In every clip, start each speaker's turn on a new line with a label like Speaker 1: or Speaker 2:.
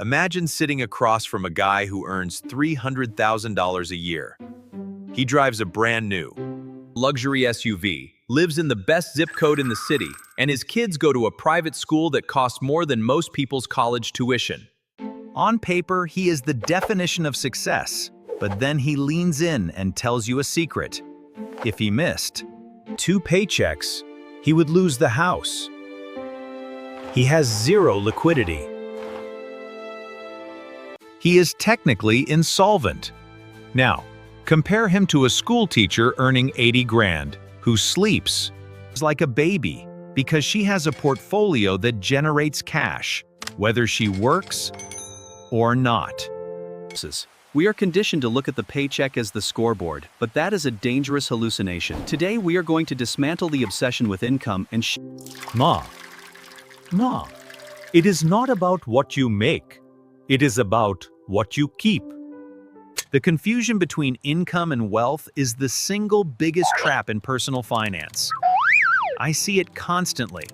Speaker 1: Imagine sitting across from a guy who earns $300,000 a year. He drives a brand new luxury SUV, lives in the best zip code in the city, and his kids go to a private school that costs more than most people's college tuition. On paper, he is the definition of success, but then he leans in and tells you a secret. If he missed 2 paychecks, he would lose the house. He has zero liquidity. He is technically insolvent. Now, compare him to a school teacher earning 80 grand, who sleeps like a baby because she has a portfolio that generates cash, whether she works or not.
Speaker 2: We are conditioned to look at the paycheck as the scoreboard, but that is a dangerous hallucination. Today we are going to dismantle the obsession with income and
Speaker 3: Ma, it is not about what you make. It is about what you keep.
Speaker 1: The confusion between income and wealth is the single biggest trap in personal finance. I see it constantly.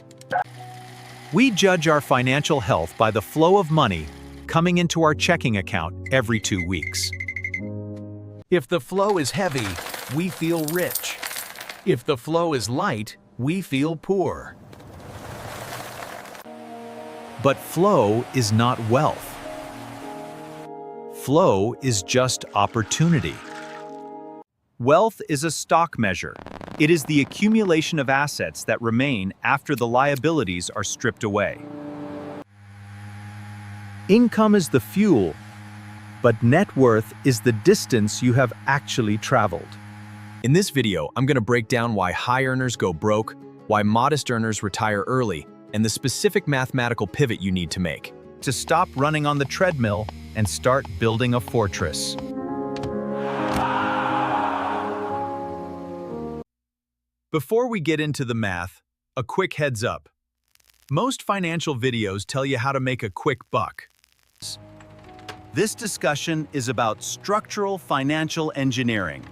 Speaker 1: We judge our financial health by the flow of money coming into our checking account every 2 weeks.
Speaker 4: If the flow is heavy, we feel rich. If the flow is light, we feel poor.
Speaker 1: But flow is not wealth. Flow is just opportunity. Wealth is a stock measure. It is the accumulation of assets that remain after the liabilities are stripped away. Income is the fuel, but net worth is the distance you have actually traveled. In this video, I'm going to break down why high earners go broke, why modest earners retire early, and the specific mathematical pivot you need to make to stop running on the treadmill and start building a fortress. Before we get into the math, a quick heads up. Most financial videos tell you how to make a quick buck. This discussion is about structural financial engineering.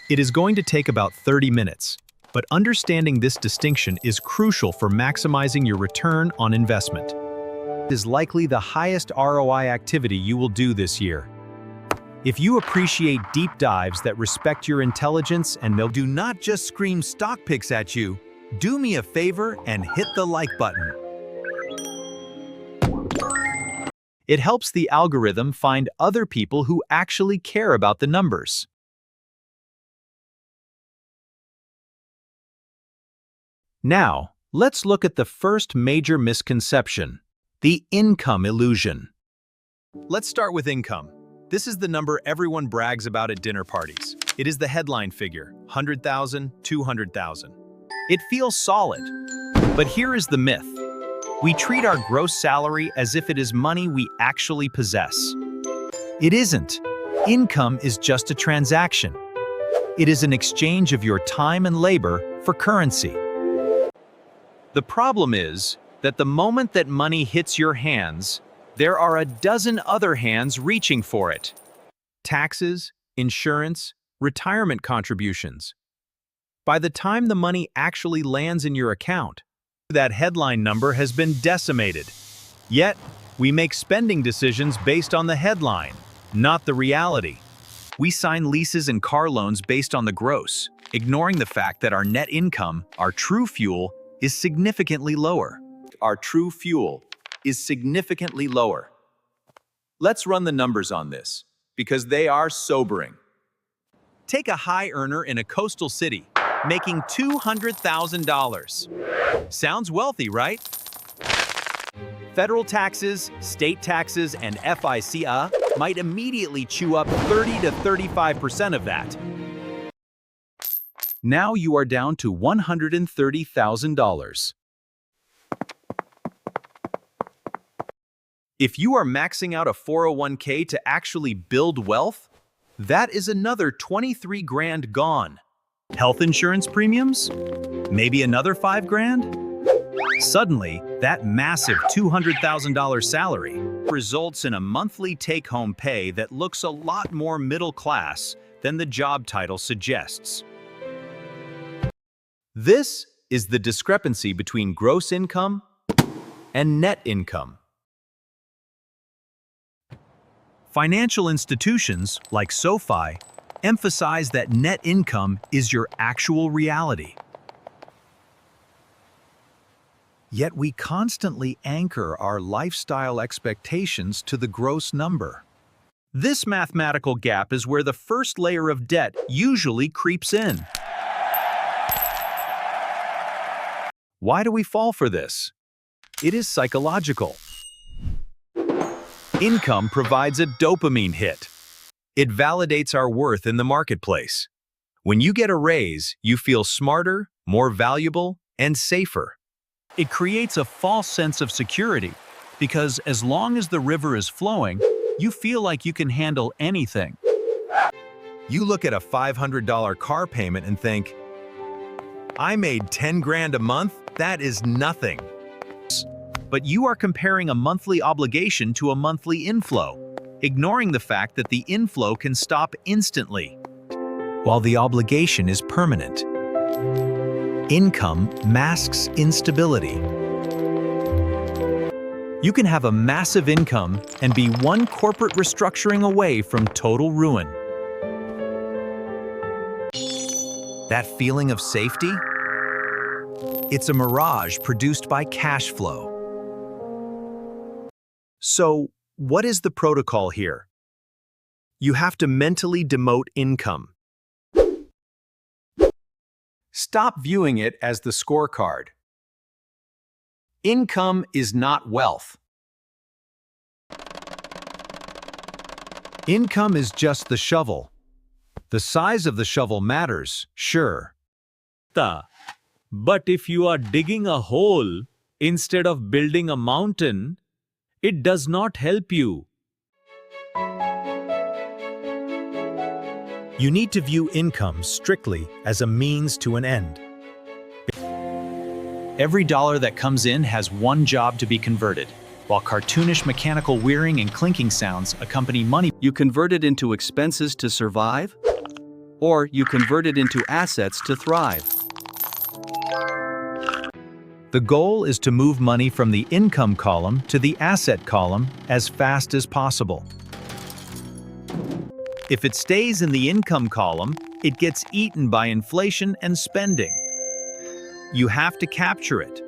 Speaker 1: It is going to take about 30 minutes, but understanding this distinction is crucial for maximizing your return on investment. It is likely the highest ROI activity you will do this year. If you appreciate deep dives that respect your intelligence and do not just scream stock picks at you, do me a favor and hit the like button. It helps the algorithm find other people who actually care about the numbers. Now, let's look at the first major misconception, the income illusion. Let's start with income. This is the number everyone brags about at dinner parties. It is the headline figure, 100,000, 200,000. It feels solid, but here is the myth. We treat our gross salary as if it is money we actually possess. It isn't. Income is just a transaction. It is an exchange of your time and labor for currency. The problem is that the moment that money hits your hands, there are a dozen other hands reaching for it. Taxes, insurance, retirement contributions. By the time the money actually lands in your account, that headline number has been decimated. Yet, we make spending decisions based on the headline, not the reality. We sign leases and car loans based on the gross, ignoring the fact that our net income, our true fuel, is significantly lower. Our true fuel is significantly lower. Let's run the numbers on this, because they are sobering. Take a high earner in a coastal city, making $200,000. Sounds wealthy, right? Federal taxes, state taxes, and FICA might immediately chew up 30 to 35% of that. Now you are down to $130,000. If you are maxing out a 401k to actually build wealth, that is another 23 grand gone. Health insurance premiums? Maybe another 5 grand? Suddenly, that massive $200,000 salary results in a monthly take-home pay that looks a lot more middle class than the job title suggests. This is the discrepancy between gross income and net income. Financial institutions, like SoFi, emphasize that net income is your actual reality. Yet we constantly anchor our lifestyle expectations to the gross number. This mathematical gap is where the first layer of debt usually creeps in. Why do we fall for this? It is psychological. Income provides a dopamine hit. It validates our worth in the marketplace. When you get a raise, you feel smarter, more valuable, and safer. It creates a false sense of security, because as long as the river is flowing, you feel like you can handle anything. You look at a $500 car payment and think, I made 10 grand a month? That is nothing. But you are comparing a monthly obligation to a monthly inflow, ignoring the fact that the inflow can stop instantly, while the obligation is permanent. Income masks instability. You can have a massive income and be one corporate restructuring away from total ruin. That feeling of safety? It's a mirage produced by cash flow. So, what is the protocol here? You have to mentally demote income. Stop viewing it as the scorecard. Income is not wealth. Income is just the shovel. The size of the shovel matters, sure.
Speaker 3: But if you are digging a hole instead of building a mountain, it does not help you.
Speaker 1: You need to view income strictly as a means to an end. Every dollar that comes in has one job to be converted, while cartoonish mechanical whirring and clinking sounds accompany money.
Speaker 2: You convert it into expenses to survive, or you convert it into assets to thrive.
Speaker 1: The goal is to move money from the income column to the asset column as fast as possible. If it stays in the income column, it gets eaten by inflation and spending. You have to capture it.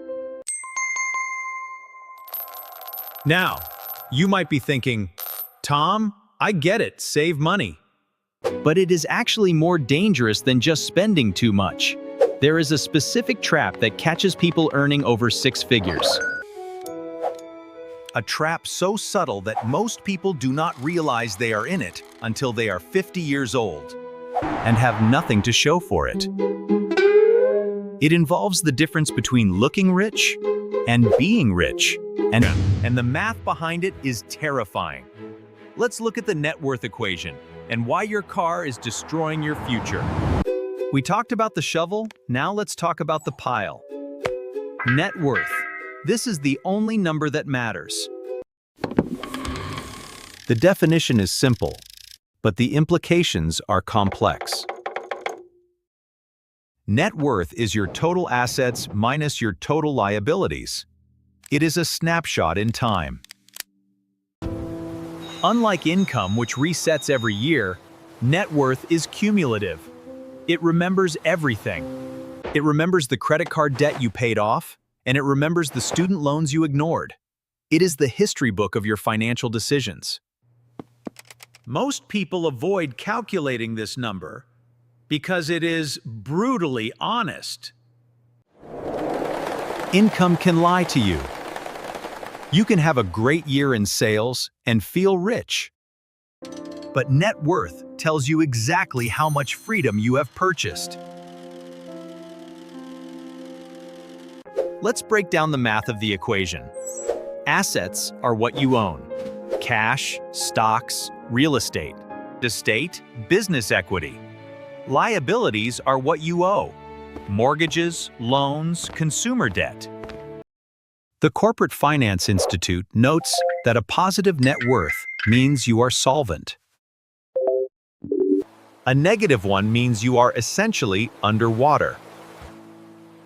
Speaker 1: Now, you might be thinking, Tom, I get it, save money. But it is actually more dangerous than just spending too much. There is a specific trap that catches people earning over 6 figures. A trap so subtle that most people do not realize they are in it until they are 50 years old and have nothing to show for it. It involves the difference between looking rich and being rich, and the math behind it is terrifying. Let's look at the net worth equation and why your car is destroying your future. We talked about the shovel, now let's talk about the pile. Net worth. This is the only number that matters. The definition is simple, but the implications are complex. Net worth is your total assets minus your total liabilities. It is a snapshot in time. Unlike income, which resets every year, net worth is cumulative. It remembers everything. It remembers the credit card debt you paid off, and it remembers the student loans you ignored. It is the history book of your financial decisions. Most people avoid calculating this number because it is brutally honest. Income can lie to you. You can have a great year in sales and feel rich. But net worth tells you exactly how much freedom you have purchased. Let's break down the math of the equation. Assets are what you own. Cash, stocks, real estate. Estate, business equity. Liabilities are what you owe. Mortgages, loans, consumer debt. The Corporate Finance Institute notes that a positive net worth means you are solvent. A negative one means you are essentially underwater.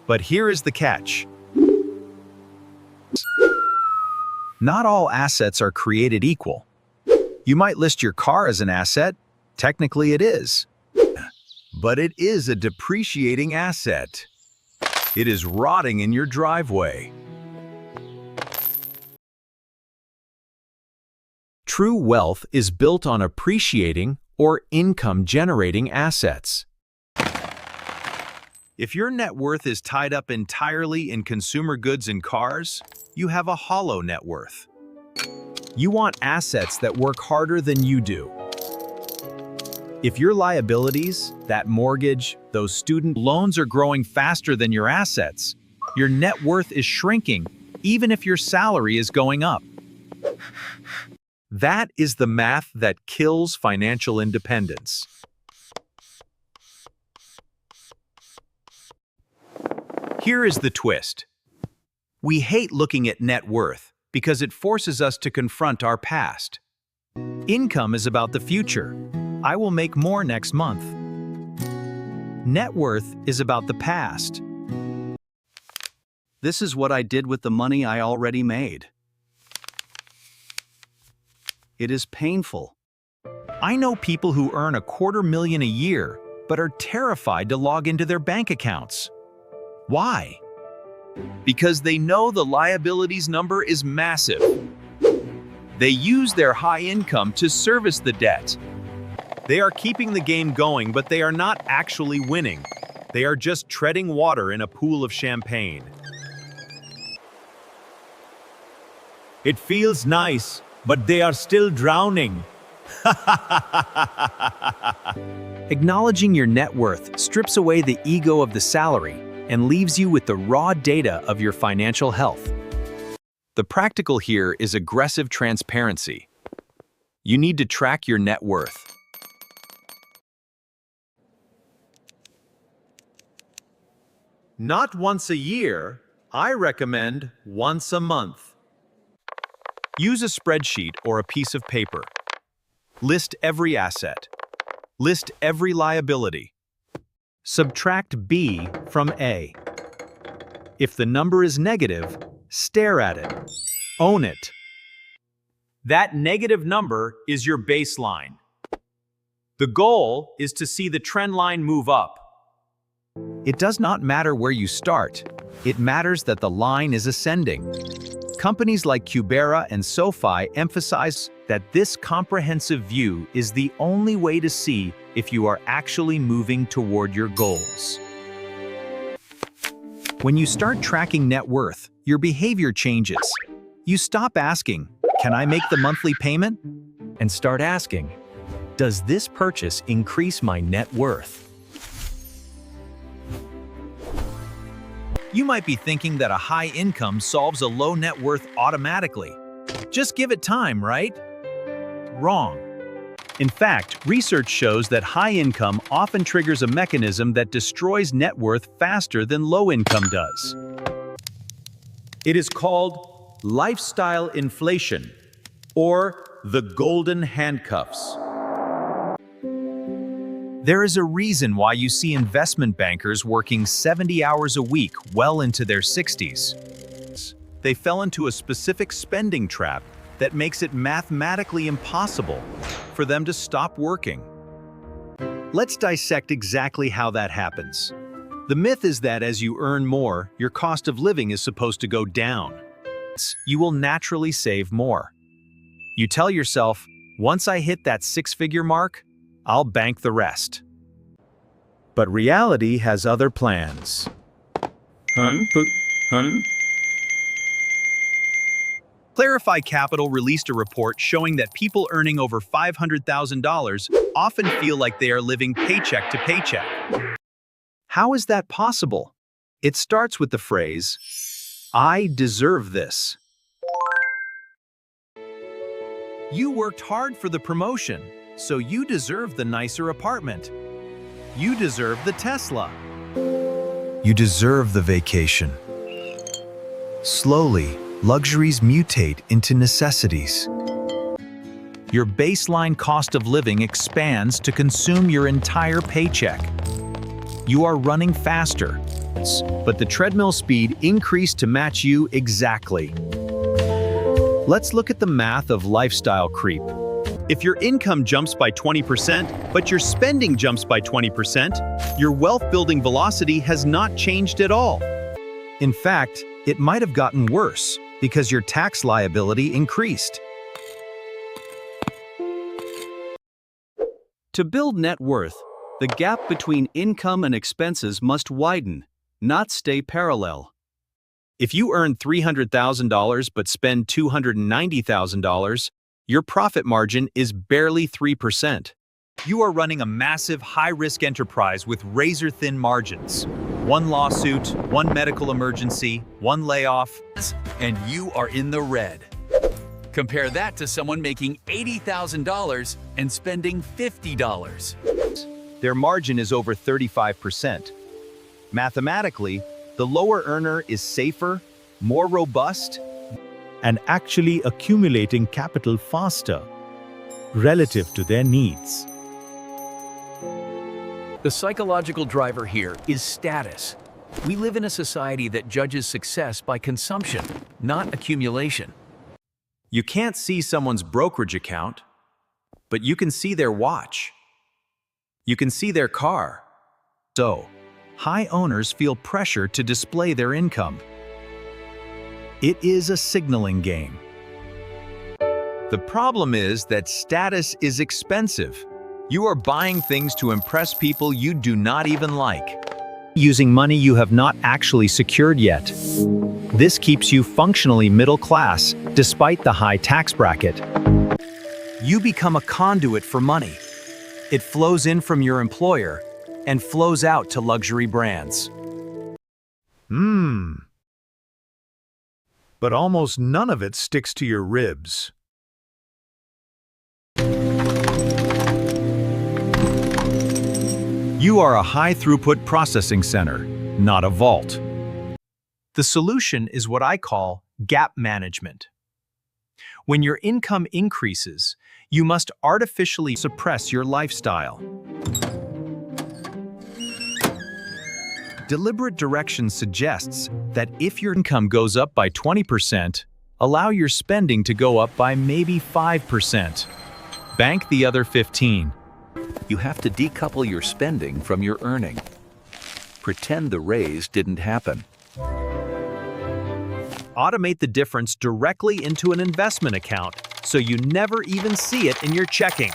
Speaker 1: But here is the catch. Not all assets are created equal. You might list your car as an asset. Technically it is. But it is a depreciating asset. It is rotting in your driveway. True wealth is built on appreciating or income-generating assets. If your net worth is tied up entirely in consumer goods and cars, you have a hollow net worth. You want assets that work harder than you do. If your liabilities, that mortgage, those student loans are growing faster than your assets, your net worth is shrinking, even if your salary is going up. That is the math that kills financial independence. Here is the twist. We hate looking at net worth because it forces us to confront our past. Income is about the future. I will make more next month. Net worth is about the past.
Speaker 2: This is what I did with the money I already made. It is painful.
Speaker 1: I know people who earn $250,000 a year but are terrified to log into their bank accounts. Why? Because they know the liabilities number is massive. They use their high income to service the debt. They are keeping the game going, but they are not actually winning. They are just treading water in a pool of champagne.
Speaker 3: It feels nice, but they are still drowning.
Speaker 1: Acknowledging your net worth strips away the ego of the salary and leaves you with the raw data of your financial health. The practical here is aggressive transparency. You need to track your net worth.
Speaker 3: Not once a year, I recommend once a month.
Speaker 1: Use a spreadsheet or a piece of paper. List every asset. List every liability. Subtract B from A. If the number is negative, stare at it. Own it.
Speaker 3: That negative number is your baseline. The goal is to see the trend line move up.
Speaker 1: It does not matter where you start. It matters that the line is ascending. Companies like Cubera and SoFi emphasize that this comprehensive view is the only way to see if you are actually moving toward your goals. When you start tracking net worth, your behavior changes. You stop asking, "Can I make the monthly payment?" and start asking, "Does this purchase increase my net worth?" You might be thinking that a high income solves a low net worth automatically. Just give it time, right? Wrong. In fact, research shows that high income often triggers a mechanism that destroys net worth faster than low income does.
Speaker 3: It is called lifestyle inflation, or the golden handcuffs.
Speaker 1: There is a reason why you see investment bankers working 70 hours a week well into their 60s. They fell into a specific spending trap that makes it mathematically impossible for them to stop working. Let's dissect exactly how that happens. The myth is that as you earn more, your cost of living is supposed to go down. You will naturally save more. You tell yourself, "Once I hit that six-figure mark, I'll bank the rest." But reality has other plans. Clarify Capital released a report showing that people earning over $500,000 often feel like they are living paycheck to paycheck. How is that possible? It starts with the phrase, "I deserve this." You worked hard for the promotion, so you deserve the nicer apartment. You deserve the Tesla. You deserve the vacation. Slowly, luxuries mutate into necessities. Your baseline cost of living expands to consume your entire paycheck. You are running faster, but the treadmill speed increased to match you exactly. Let's look at the math of lifestyle creep. If your income jumps by 20%, but your spending jumps by 20%, your wealth-building velocity has not changed at all. In fact, it might have gotten worse because your tax liability increased.
Speaker 2: To build net worth, the gap between income and expenses must widen, not stay parallel.
Speaker 1: If you earn $300,000 but spend $290,000, your profit margin is barely 3%. You are running a massive high-risk enterprise with razor-thin margins. One lawsuit, one medical emergency, one layoff,
Speaker 5: and you are in the red. Compare that to someone making $80,000 and spending $50.
Speaker 1: their margin is over 35%. Mathematically, the lower earner is safer, more robust, and actually accumulating capital faster relative to their needs.
Speaker 4: The psychological driver here is status. We live in a society that judges success by consumption, not accumulation.
Speaker 3: You can't see someone's brokerage account, but you can see their watch. You can see their car. So, high owners feel pressure to display their income. It is a signaling game. The problem is that status is expensive. You are buying things to impress people you do not even like, using money you have not actually secured yet. This keeps you functionally middle class, despite the high tax bracket. You become a conduit for money. It flows in from your employer and flows out to luxury brands.
Speaker 1: But almost none of it sticks to your ribs. You are a high-throughput processing center, not a vault. The solution is what I call gap management. When your income increases, you must artificially suppress your lifestyle. Deliberate direction suggests that if your income goes up by 20%, allow your spending to go up by maybe 5%. Bank the other 15%.
Speaker 5: You have to decouple your spending from your earning. Pretend the raise didn't happen.
Speaker 3: Automate the difference directly into an investment account so you never even see it in your checking.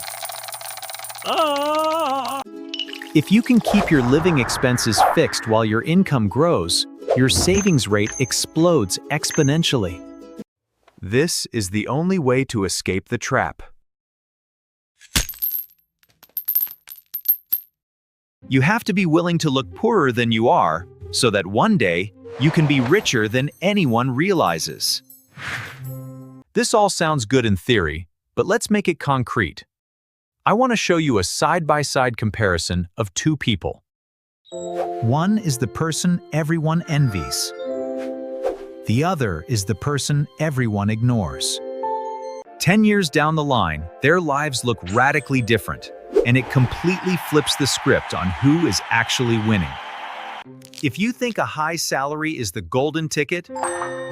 Speaker 3: If you can keep your living expenses fixed while your income grows, your savings rate explodes exponentially. This is the only way to escape the trap. You have to be willing to look poorer than you are, so that one day you can be richer than anyone realizes. This all sounds good in theory, but let's make it concrete. I want to show you a side-by-side comparison of two people. One is the person everyone envies. The other is the person everyone ignores. 10 years down the line, their lives look radically different, and it completely flips the script on who is actually winning. If you think a high salary is the golden ticket,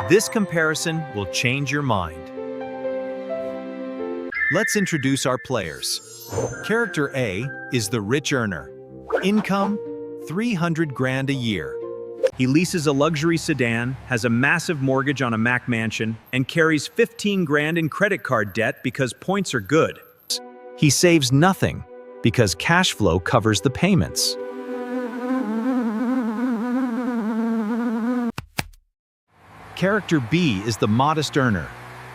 Speaker 3: this comparison will change your mind. Let's introduce our players. Character A is the rich earner. Income, 300 grand a year. He leases a luxury sedan, has a massive mortgage on a Mac mansion, and carries 15 grand in credit card debt because points are good. He saves nothing because cash flow covers the payments. Character B is the modest earner.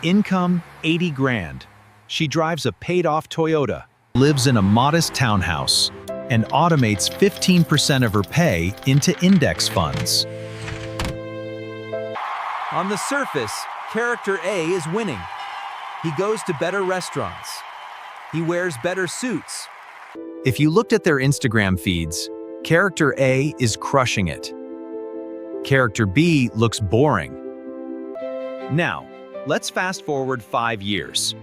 Speaker 3: Income, 80 grand. She drives a paid-off Toyota, lives in a modest townhouse, and automates 15% of her pay into index funds. On the surface, Character A is winning. He goes to better restaurants. He wears better suits. If you looked at their Instagram feeds, Character A is crushing it. Character B looks boring. Now, let's fast forward 5 years.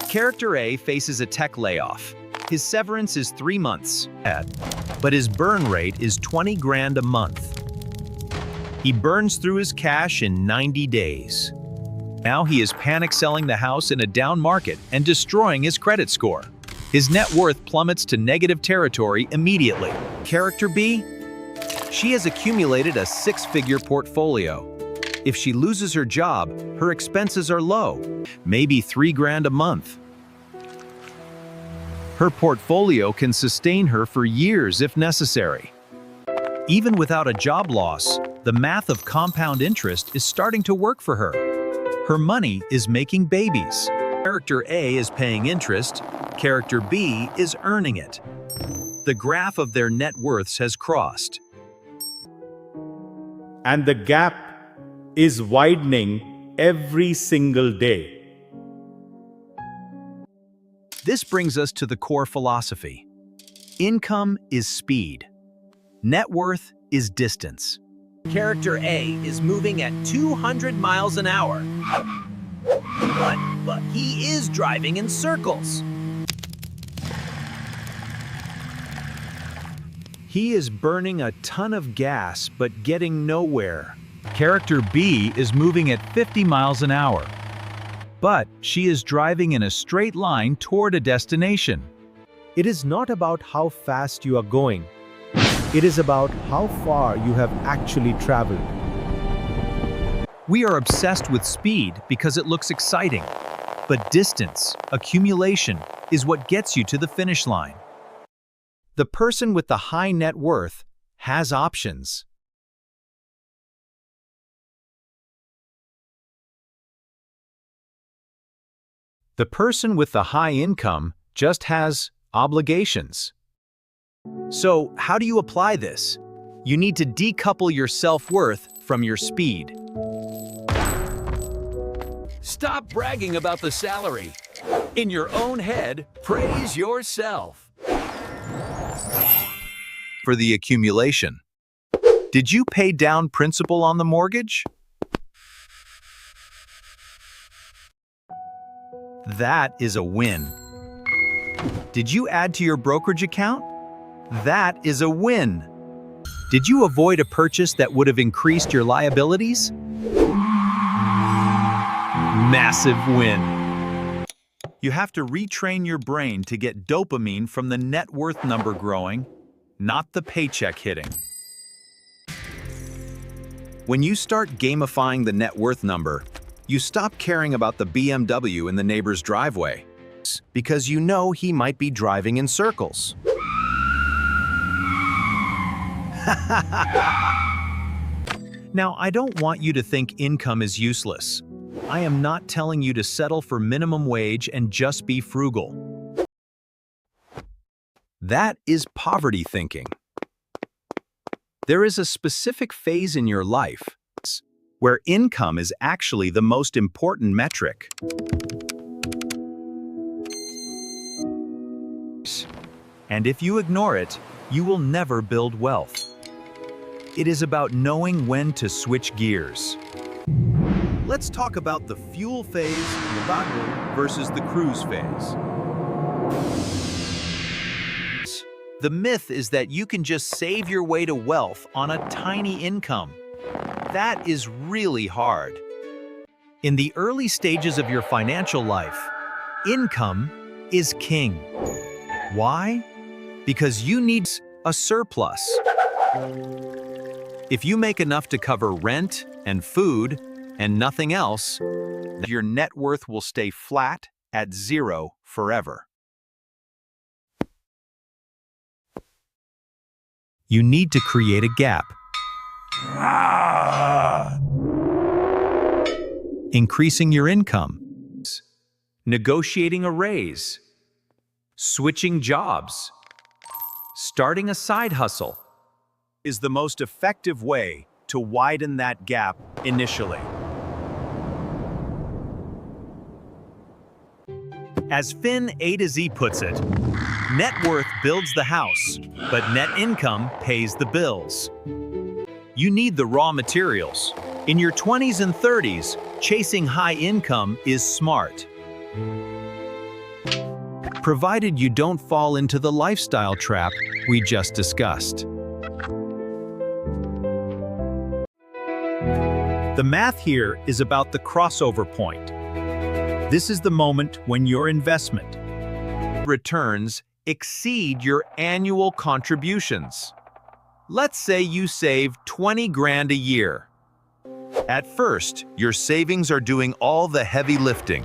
Speaker 3: Character A faces a tech layoff. His severance is 3 months, but his burn rate is 20 grand a month. He burns through his cash in 90 days.
Speaker 1: Now he is panic selling the house in a down market and destroying his credit score. His net worth plummets to negative territory immediately. Character B? She has accumulated a six-figure portfolio. If she loses her job, her expenses are low, maybe $3,000 a month. Her portfolio can sustain her for years if necessary. Even without a job loss, the math of compound interest is starting to work for her. Her money is making babies. Character A is paying interest, character B is earning it. The graph of their net worths has crossed.
Speaker 6: And the gap is widening every single day.
Speaker 1: This brings us to the core philosophy. Income is speed. Net worth is distance. Character A is moving at 200 miles an hour. But he is driving in circles. He is burning a ton of gas but getting nowhere. Character B is moving at 50 miles an hour. But she is driving in a straight line toward a destination.
Speaker 7: It is not about how fast you are going. It is about how far you have actually traveled.
Speaker 1: We are obsessed with speed because it looks exciting. But distance, accumulation, is what gets you to the finish line. The person with the high net worth has options. The person with the high income just has obligations. So, how do you apply this? You need to decouple your self-worth from your speed.
Speaker 5: Stop bragging about the salary. In your own head, praise yourself.
Speaker 1: For the accumulation. Did you pay down principal on the mortgage? That is a win. Did you add to your brokerage account? That is a win. Did you avoid a purchase that would have increased your liabilities? Massive win. You have to retrain your brain to get dopamine from the net worth number growing, not the paycheck hitting. When you start gamifying the net worth number, you stop caring about the BMW in the neighbor's driveway, because you know he might be driving in circles. Now, I don't want you to think income is useless. I am not telling you to settle for minimum wage and just be frugal. That is poverty thinking. There is a specific phase in your life where income is actually the most important metric. And if you ignore it, you will never build wealth. It is about knowing when to switch gears. Let's talk about the fuel phase versus the cruise phase. The myth is that you can just save your way to wealth on a tiny income. That is really hard. In the early stages of your financial life, income is king. Why? Because you need a surplus. If you make enough to cover rent and food and nothing else, your net worth will stay flat at zero forever. You need to create a gap. Increasing your income, negotiating a raise, switching jobs, starting a side hustle is the most effective way to widen that gap initially. As Finn A to Z puts it, net worth builds the house, but net income pays the bills. You need the raw materials. In your 20s and 30s, chasing high income is smart, provided you don't fall into the lifestyle trap we just discussed. The math here is about the crossover point. This is the moment when your investment returns exceed your annual contributions. Let's say you save 20 grand a year. At first, your savings are doing all the heavy lifting.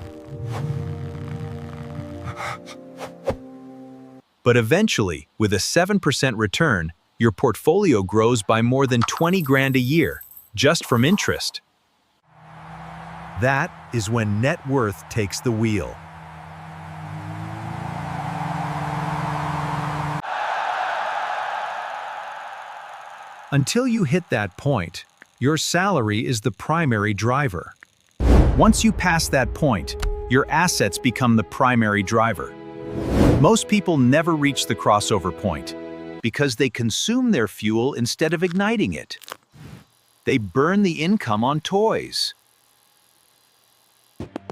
Speaker 1: But eventually, with a 7% return, your portfolio grows by more than 20 grand a year, just from interest. That is when net worth takes the wheel. Until you hit that point, your salary is the primary driver. Once you pass that point, your assets become the primary driver. Most people never reach the crossover point because they consume their fuel instead of igniting it. They burn the income on toys.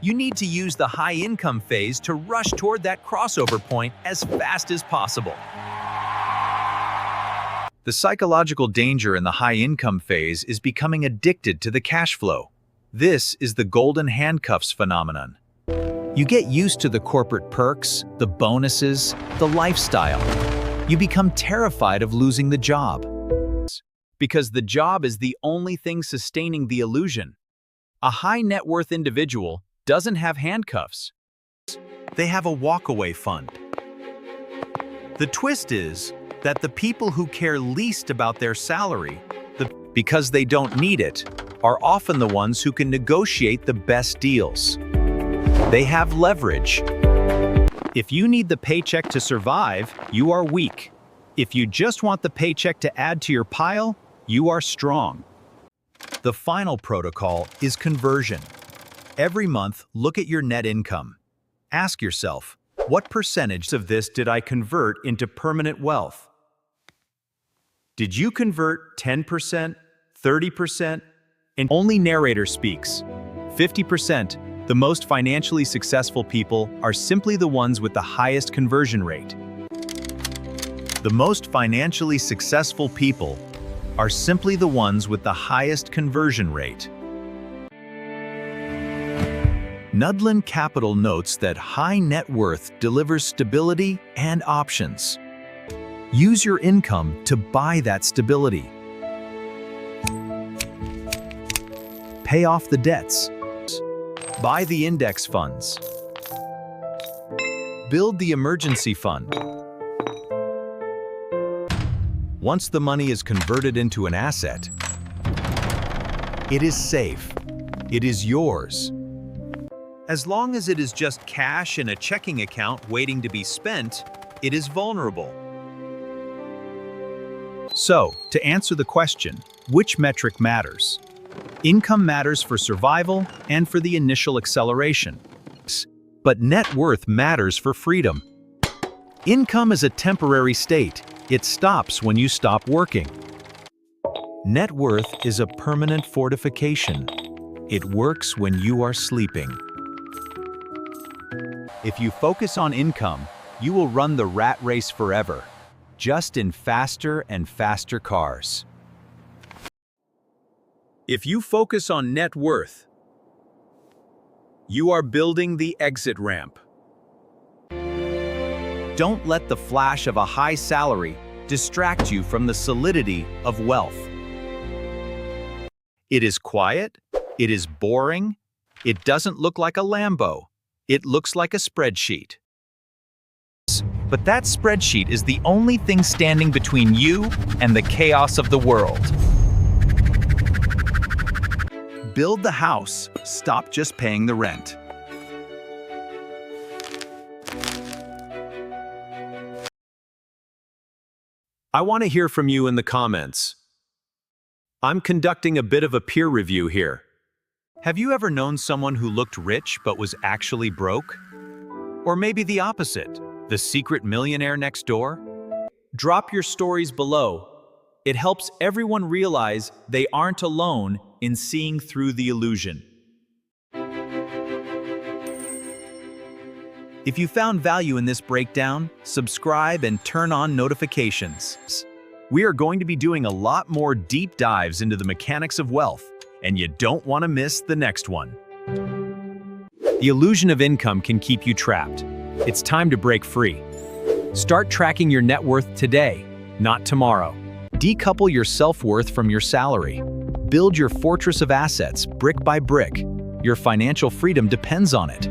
Speaker 1: You need to use the high income phase to rush toward that crossover point as fast as possible. The psychological danger in the high income phase is becoming addicted to the cash flow. This is the golden handcuffs phenomenon. You get used to the corporate perks, the bonuses, the lifestyle. You become terrified of losing the job. Because the job is the only thing sustaining the illusion. A high net worth individual doesn't have handcuffs. They have a walkaway fund. The twist is that the people who care least about their salary, because they don't need it, are often the ones who can negotiate the best deals. They have leverage. If you need the paycheck to survive, you are weak. If you just want the paycheck to add to your pile, you are strong. The final protocol is conversion. Every month, look at your net income. Ask yourself, what percentage of this did I convert into permanent wealth? Did you convert 10%, 30%? And only narrator speaks. 50%. The most financially successful people are simply the ones with the highest conversion rate. The most financially successful people are simply the ones with the highest conversion rate. Nudlin Capital notes that high net worth delivers stability and options. Use your income to buy that stability. Pay off the debts. Buy the index funds. Build the emergency fund. Once the money is converted into an asset, it is safe. It is yours. As long as it is just cash in a checking account waiting to be spent, it is vulnerable. So, to answer the question, which metric matters? Income matters for survival and for the initial acceleration. But net worth matters for freedom. Income is a temporary state. It stops when you stop working. Net worth is a permanent fortification. It works when you are sleeping. If you focus on income, you will run the rat race forever, just in faster and faster cars. If you focus on net worth, you are building the exit ramp. Don't let the flash of a high salary distract you from the solidity of wealth. It is quiet, it is boring, it doesn't look like a Lambo, it looks like a spreadsheet. But that spreadsheet is the only thing standing between you and the chaos of the world. Build the house, stop just paying the rent. I want to hear from you in the comments. I'm conducting a bit of a peer review here. Have you ever known someone who looked rich but was actually broke? Or maybe the opposite, the secret millionaire next door? Drop your stories below. It helps everyone realize they aren't alone in seeing through the illusion. If you found value in this breakdown, subscribe and turn on notifications. We are going to be doing a lot more deep dives into the mechanics of wealth, and you don't want to miss the next one. The illusion of income can keep you trapped. It's time to break free. Start tracking your net worth today, not tomorrow. Decouple your self-worth from your salary. Build your fortress of assets brick by brick. Your financial freedom depends on it.